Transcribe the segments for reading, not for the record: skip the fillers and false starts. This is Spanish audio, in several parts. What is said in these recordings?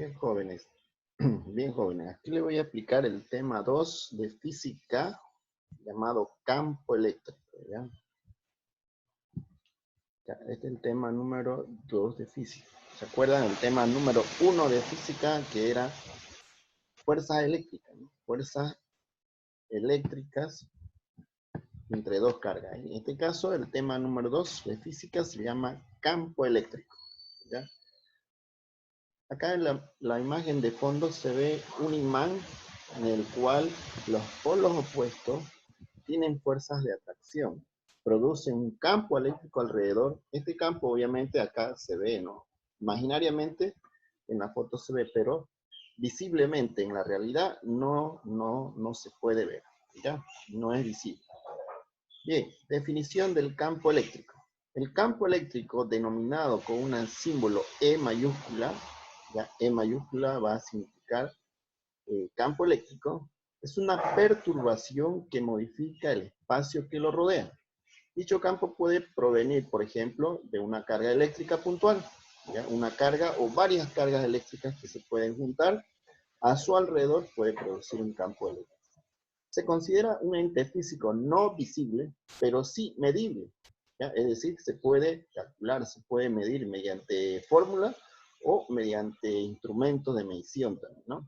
Bien, jóvenes. Bien, jóvenes. Aquí le voy a aplicar el tema 2 de física llamado campo eléctrico. ¿Ya? Este es el tema número 2 de física. ¿Se acuerdan el tema número 1 de física que era fuerzas eléctricas? ¿No? Fuerzas eléctricas entre dos cargas. En este caso, el tema número 2 de física se llama campo eléctrico. ¿Ya? Acá en la imagen de fondo se ve un imán en el cual los polos opuestos tienen fuerzas de atracción, producen un campo eléctrico alrededor. Este campo obviamente acá se ve, ¿no? Imaginariamente en la foto se ve, pero visiblemente en la realidad no se puede ver, ¿ya? No es visible. Bien, definición del campo eléctrico. El campo eléctrico denominado con un símbolo E mayúscula, ya E mayúscula va a significar campo eléctrico, es una perturbación que modifica el espacio que lo rodea. Dicho campo puede provenir, por ejemplo, de una carga eléctrica puntual, ¿ya? Una carga o varias cargas eléctricas que se pueden juntar a su alrededor puede producir un campo eléctrico. Se considera un ente físico no visible, pero sí medible, ¿ya? Es decir, se puede calcular, se puede medir mediante fórmulas o mediante instrumentos de medición también, ¿no?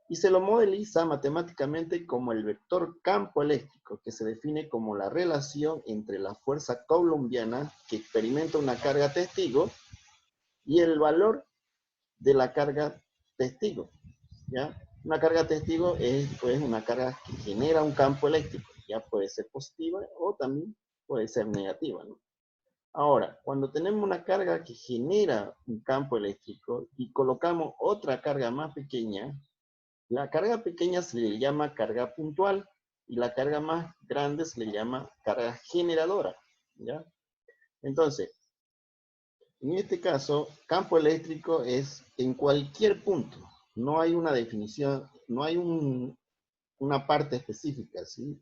Y se lo modeliza matemáticamente como el vector campo eléctrico, que se define como la relación entre la fuerza coulombiana que experimenta una carga testigo y el valor de la carga testigo, ¿ya? Una carga testigo es pues, una carga que genera un campo eléctrico, ya puede ser positiva o también puede ser negativa, ¿no? Ahora, cuando tenemos una carga que genera un campo eléctrico y colocamos otra carga más pequeña, la carga pequeña se le llama carga puntual y la carga más grande se le llama carga generadora, ¿ya? Entonces, en este caso, campo eléctrico es en cualquier punto. No hay una definición, no hay una parte específica, ¿sí?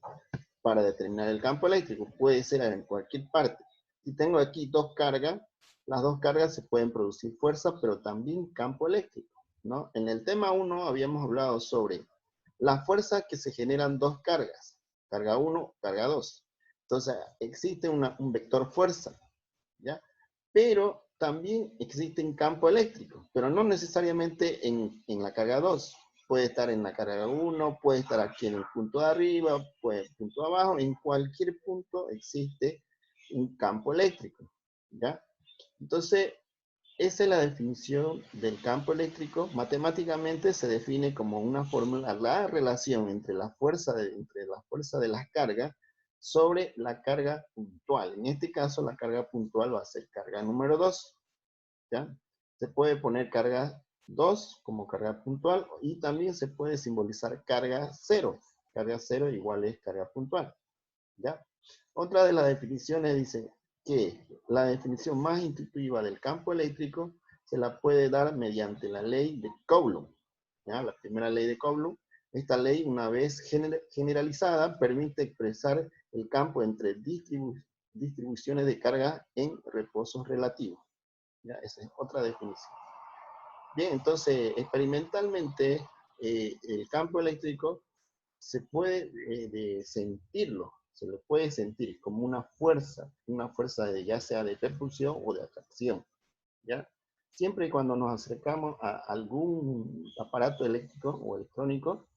Para determinar el campo eléctrico. Puede ser en cualquier parte. Si tengo aquí dos cargas, las dos cargas se pueden producir fuerza, pero también campo eléctrico, ¿no? En el tema 1 habíamos hablado sobre las fuerzas que se generan dos cargas, carga 1, carga 2. Entonces, existe un vector fuerza, ¿ya? Pero también existe un campo eléctrico, pero no necesariamente en la carga 2. Puede estar en la carga 1, puede estar aquí en el punto de arriba, puede en el punto de abajo, en cualquier punto existe un campo eléctrico, ¿ya? Entonces, esa es la definición del campo eléctrico. Matemáticamente se define como una fórmula la relación entre la fuerza de las cargas sobre la carga puntual. En este caso, la carga puntual va a ser carga número 2. ¿Ya? Se puede poner carga 2 como carga puntual y también se puede simbolizar carga 0. Carga 0 igual es carga puntual. ¿Ya? Otra de las definiciones dice que la definición más intuitiva del campo eléctrico se la puede dar mediante la ley de Coulomb, ¿ya? La primera ley de Coulomb. Esta ley, una vez generalizada, permite expresar el campo entre distribuciones de carga en reposos relativos, ¿ya? Esa es otra definición. Bien, entonces, experimentalmente, el campo eléctrico se puede sentirlo, se lo puede sentir como una fuerza de, ya sea de percusión o de atracción, ¿ya? Siempre y cuando nos acercamos a algún aparato eléctrico o electrónico,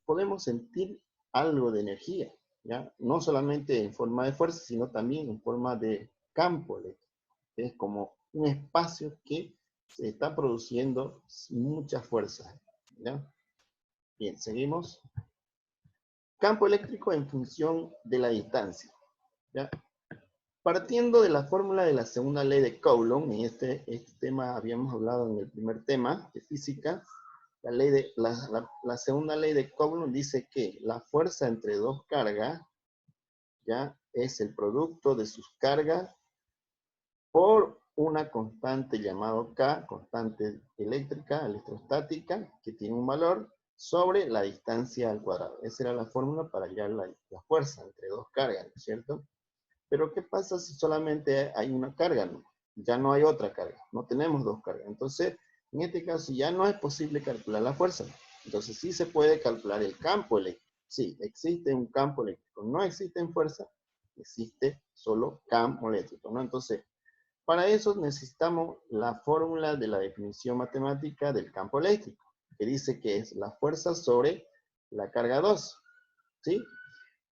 podemos sentir algo de energía, ¿ya? No solamente en forma de fuerza, sino también en forma de campo eléctrico. Es como un espacio que se está produciendo mucha fuerza, ¿ya? Bien, seguimos. Campo eléctrico en función de la distancia, ¿ya? Partiendo de la fórmula de la segunda ley de Coulomb, en este tema habíamos hablado en el primer tema de física, la segunda ley de Coulomb dice que la fuerza entre dos cargas, ¿ya? Es el producto de sus cargas por una constante llamado K, constante eléctrica, electrostática, que tiene un valor sobre la distancia al cuadrado. Esa era la fórmula para hallar la fuerza entre dos cargas, ¿no es cierto? Pero ¿qué pasa si solamente hay una carga? ¿No? Ya no hay otra carga, no tenemos dos cargas. Entonces En este caso ya no es posible calcular la fuerza. Entonces sí se puede calcular el campo eléctrico. Sí, existe un campo eléctrico. No existe fuerza, existe solo campo eléctrico, ¿no? Entonces, para eso necesitamos la fórmula de la definición matemática del campo eléctrico, que dice que es la fuerza sobre la carga 2, ¿sí?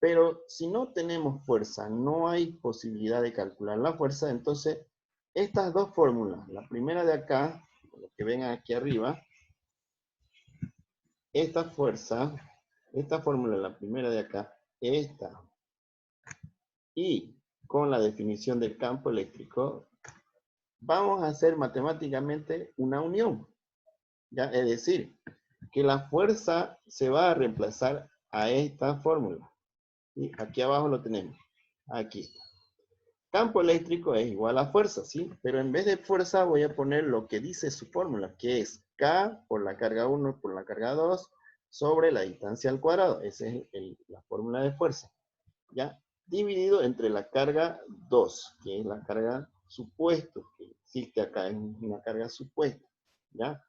Pero si no tenemos fuerza, no hay posibilidad de calcular la fuerza, entonces estas dos fórmulas, la primera de acá, lo que ven aquí arriba, esta fuerza, esta fórmula, la primera de acá, esta, y con la definición del campo eléctrico, vamos a hacer matemáticamente una unión, ¿ya? Es decir, que la fuerza se va a reemplazar a esta fórmula. Y aquí abajo lo tenemos, aquí está. Campo eléctrico es igual a fuerza, ¿sí? Pero en vez de fuerza voy a poner lo que dice su fórmula, que es K por la carga 1 por la carga 2 sobre la distancia al cuadrado. Esa es la fórmula de fuerza, ¿ya? Dividido entre la carga 2, que es la carga supuesto, que existe acá, es una carga supuesta, ¿ya?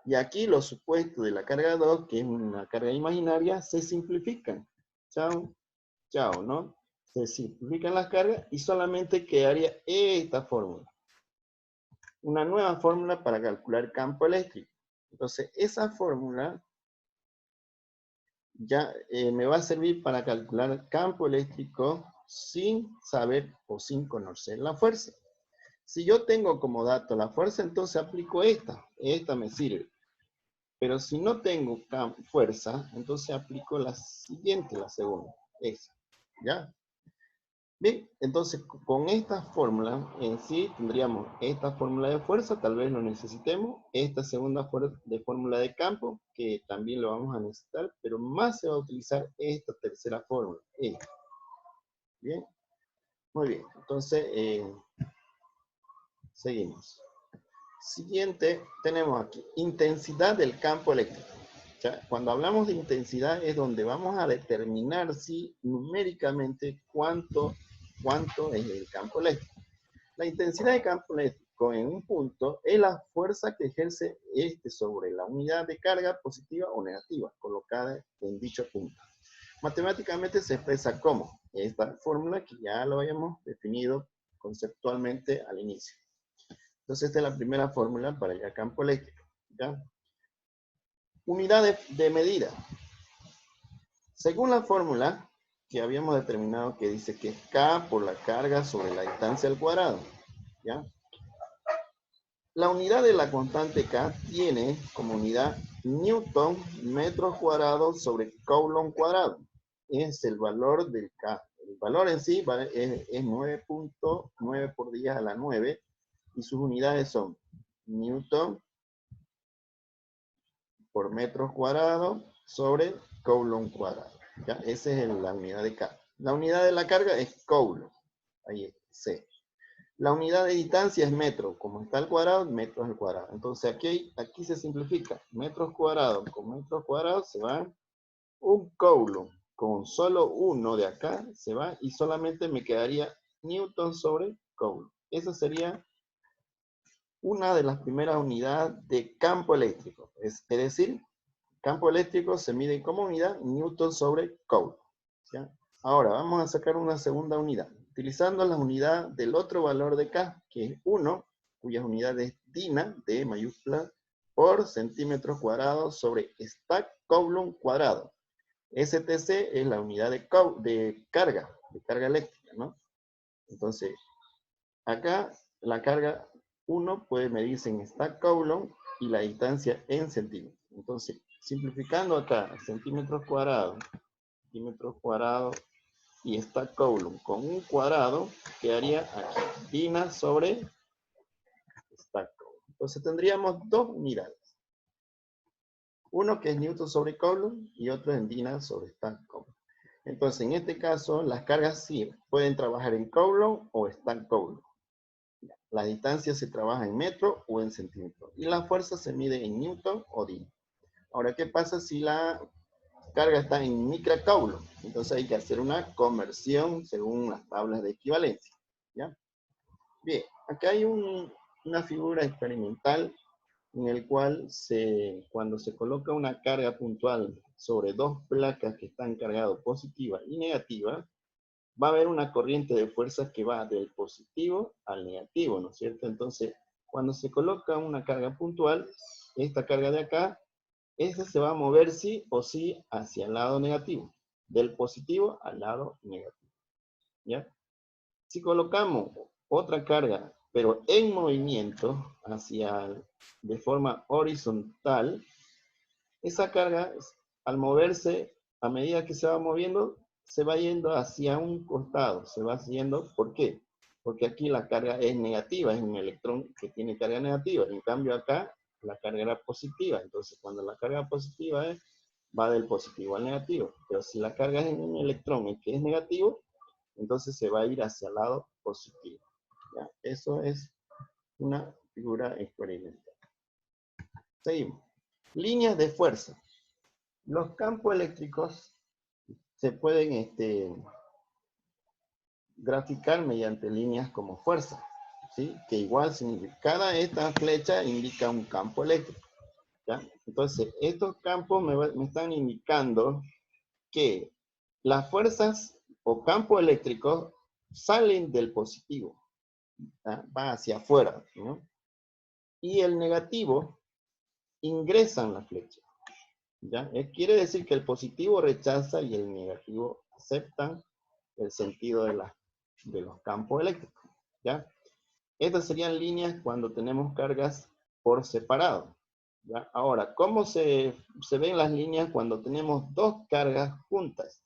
Y aquí los supuestos de la carga 2, que es una carga imaginaria, se simplifican. Chao, chao, ¿no? Se simplifican las cargas y solamente quedaría esta fórmula. Una nueva fórmula para calcular campo eléctrico. Entonces, esa fórmula ya me va a servir para calcular campo eléctrico sin saber o sin conocer la fuerza. Si yo tengo como dato la fuerza, entonces aplico esta. Esta me sirve. Pero si no tengo fuerza, entonces aplico la siguiente, la segunda. Esa. ¿Ya? Bien, entonces con esta fórmula en sí tendríamos esta fórmula de fuerza, tal vez lo necesitemos, esta segunda fórmula de campo, que también lo vamos a necesitar, pero más se va a utilizar esta tercera fórmula, esta. Bien, muy bien, entonces seguimos. Siguiente, tenemos aquí, intensidad del campo eléctrico. ¿Ya? Cuando hablamos de intensidad es donde vamos a determinar si numéricamente cuánto es el campo eléctrico. La intensidad de campo eléctrico en un punto es la fuerza que ejerce este sobre la unidad de carga positiva o negativa colocada en dicho punto. Matemáticamente se expresa como esta fórmula que ya lo habíamos definido conceptualmente al inicio. Entonces esta es la primera fórmula para el campo eléctrico, ¿ya? Unidad de medida. Según la fórmula que habíamos determinado que dice que es K por la carga sobre la distancia al cuadrado, ¿ya? La unidad de la constante K tiene como unidad Newton metros cuadrados sobre Coulomb cuadrado. Es el valor del K. El valor en sí es 9.9 por 10 a la 9 y sus unidades son Newton por metros cuadrados sobre Coulomb cuadrado. ¿Ya? Esa es la unidad de K. La unidad de la carga es Coulomb. Ahí es C. La unidad de distancia es metro. Como está al cuadrado, metros al cuadrado. Entonces aquí se simplifica. Metros cuadrados con metros cuadrados se van un coulomb. Con solo uno de acá se va y solamente me quedaría Newton sobre coulomb. Esa sería una de las primeras unidades de campo eléctrico. Es decir, campo eléctrico se mide como unidad Newton sobre coulomb. ¿Ya? Ahora vamos a sacar una segunda unidad, utilizando la unidad del otro valor de K, que es 1, cuyas unidades DINA, D mayúscula, por centímetros cuadrados sobre stack Coulomb cuadrado. STC es la unidad de carga eléctrica, ¿no? Entonces, acá la carga 1 puede medirse en stack Coulomb y la distancia en centímetros. Entonces, simplificando acá, centímetros cuadrados y stack Coulomb con un cuadrado, quedaría aquí, DINA sobre stack Coulomb. Entonces tendríamos dos unidades. Uno que es Newton sobre Coulomb y otro en DINA sobre stack Coulomb. Entonces en este caso las cargas sí pueden trabajar en Coulomb o stack Coulomb. La distancia se trabaja en metro o en centímetro. Y la fuerza se mide en Newton o DINA. Ahora, ¿qué pasa si la carga está en microcoulomb? Entonces hay que hacer una conversión según las tablas de equivalencia. ¿Ya? Bien, acá hay una figura experimental en el cual cuando se coloca una carga puntual sobre dos placas que están cargadas positiva y negativa, va a haber una corriente de fuerza que va del positivo al negativo, ¿no es cierto? Entonces, cuando se coloca una carga puntual, esta carga de acá, esa se va a mover sí o sí hacia el lado negativo, del positivo al lado negativo, ¿ya? Si colocamos otra carga, pero en movimiento, de forma horizontal, esa carga, al moverse, a medida que se va moviendo, se va yendo hacia un costado, se va haciendo, ¿por qué? Porque aquí la carga es negativa, es un electrón que tiene carga negativa, en cambio acá la carga era positiva, entonces cuando la carga positiva va del positivo al negativo, pero si la carga es en un electrón el que es negativo, entonces se va a ir hacia el lado positivo. ¿Ya? Eso es una figura experimental. Seguimos. Líneas de fuerza. Los campos eléctricos se pueden graficar mediante líneas como fuerza, ¿sí? Que igual significa, cada esta flecha indica un campo eléctrico, ¿ya? Entonces, estos campos me están indicando que las fuerzas o campos eléctricos salen del positivo, ¿ya? Va hacia afuera, ¿no? Y el negativo ingresa en la flecha, ¿ya? Quiere decir que el positivo rechaza y el negativo acepta el sentido de los campos eléctricos, ¿ya? Estas serían líneas cuando tenemos cargas por separado, ¿ya? Ahora, ¿cómo se ven las líneas cuando tenemos dos cargas juntas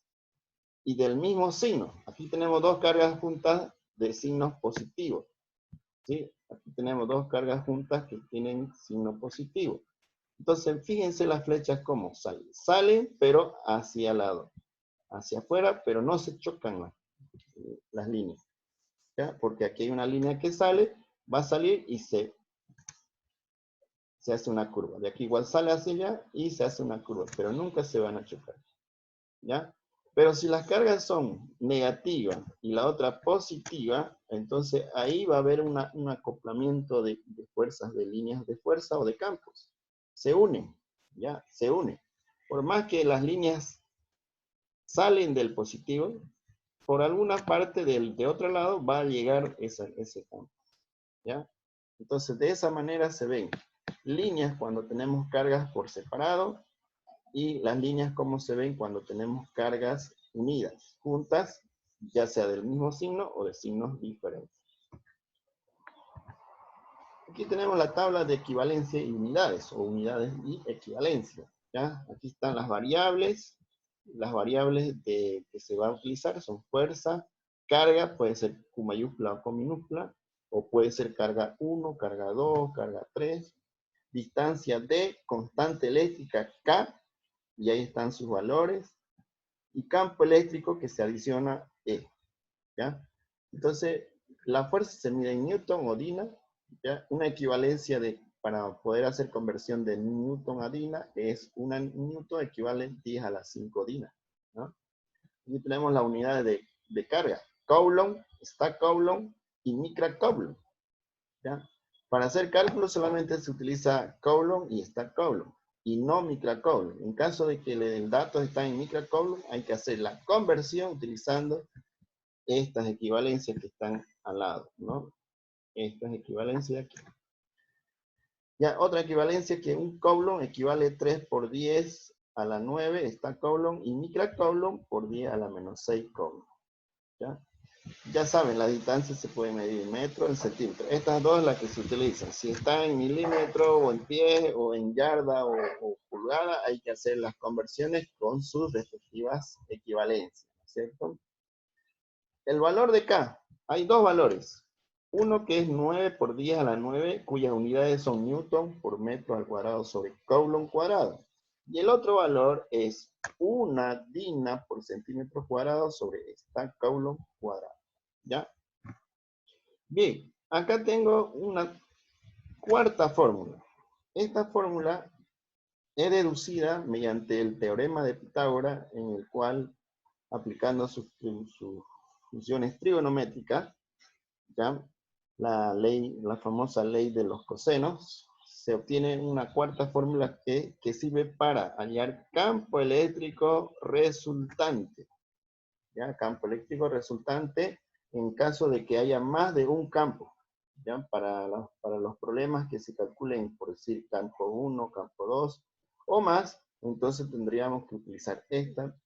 y del mismo signo? Aquí tenemos dos cargas juntas de signos positivos, ¿sí? Aquí tenemos dos cargas juntas que tienen signo positivo. Entonces, fíjense las flechas cómo salen. Salen, pero hacia el lado. Hacia afuera, pero no se chocan las líneas, ¿ya? Porque aquí hay una línea que sale, va a salir y se hace una curva. De aquí igual sale hacia allá y se hace una curva, pero nunca se van a chocar, ¿ya? Pero si las cargas son negativas y la otra positiva, entonces ahí va a haber un acoplamiento de fuerzas, de líneas de fuerza o de campos. Se unen, ¿ya? Se unen. Por más que las líneas salen del positivo, por alguna parte de otro lado va a llegar ese campo, ¿ya? Entonces, de esa manera se ven líneas cuando tenemos cargas por separado y las líneas como se ven cuando tenemos cargas unidas, juntas, ya sea del mismo signo o de signos diferentes. Aquí tenemos la tabla de equivalencia y unidades, o unidades y equivalencia, ¿ya? Aquí están las variables que se va a utilizar son fuerza, carga, puede ser Q mayúscula o con minúscula, o puede ser carga 1, carga 2, carga 3, distancia D, constante eléctrica K, y ahí están sus valores, y campo eléctrico que se adiciona E, ¿ya? Entonces, la fuerza se mide en Newton o Dina, ¿ya? Una equivalencia para poder hacer conversión de Newton a Dina es una Newton equivale 10 a la 5 Dina, ¿no? Aquí tenemos la unidad de carga, Coulomb, Stack Coulomb y Micra Coulomb, ¿ya? Para hacer cálculos solamente se utiliza Coulomb y Stack Coulomb, y no Micra Coulomb. En caso de que el dato está en Micra Coulomb, hay que hacer la conversión utilizando estas equivalencias que están al lado, ¿no? Estas equivalencias aquí. Ya, otra equivalencia que un Coulomb equivale 3 por 10 a la 9, está Coulomb, y Micra Coulomb por 10 a la menos 6 Coulomb, ¿ya? Ya saben, la distancia se puede medir en metro, en centímetro. Estas dos las que se utilizan. Si está en milímetro, o en pie, o en yarda, o pulgada, hay que hacer las conversiones con sus respectivas equivalencias, ¿cierto? El valor de K, hay dos valores. Uno que es 9 por 10 a la 9, cuyas unidades son Newton por metro al cuadrado sobre Coulomb cuadrado. Y el otro valor es una Dina por centímetro cuadrado sobre esta Coulomb cuadrado, ¿ya? Bien, acá tengo una cuarta fórmula. Esta fórmula es deducida mediante el teorema de Pitágoras, en el cual, aplicando sus funciones trigonométricas, ¿ya? La famosa ley de los cosenos, se obtiene una cuarta fórmula que sirve para hallar campo eléctrico resultante. ¿Ya? Campo eléctrico resultante en caso de que haya más de un campo. ¿Ya? Para los problemas que se calculen, por decir, campo 1, campo 2 o más, entonces tendríamos que utilizar esta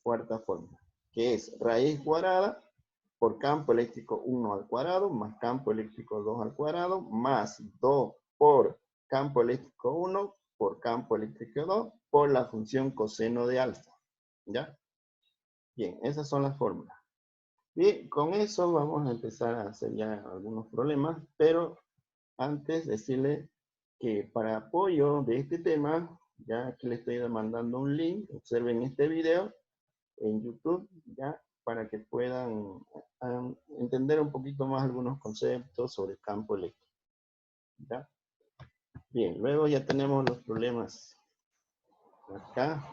cuarta fórmula, que es raíz cuadrada por campo eléctrico 1 al cuadrado, más campo eléctrico 2 al cuadrado, más 2 por campo eléctrico 1 por campo eléctrico 2 por la función coseno de alfa. ¿Ya? Bien, esas son las fórmulas. Bien, con eso vamos a empezar a hacer ya algunos problemas, pero antes decirle que para apoyo de este tema, ya aquí les estoy mandando un link, observen este video en YouTube, ya, para que puedan entender un poquito más algunos conceptos sobre el campo eléctrico. ¿Ya? Bien, luego ya tenemos los problemas acá.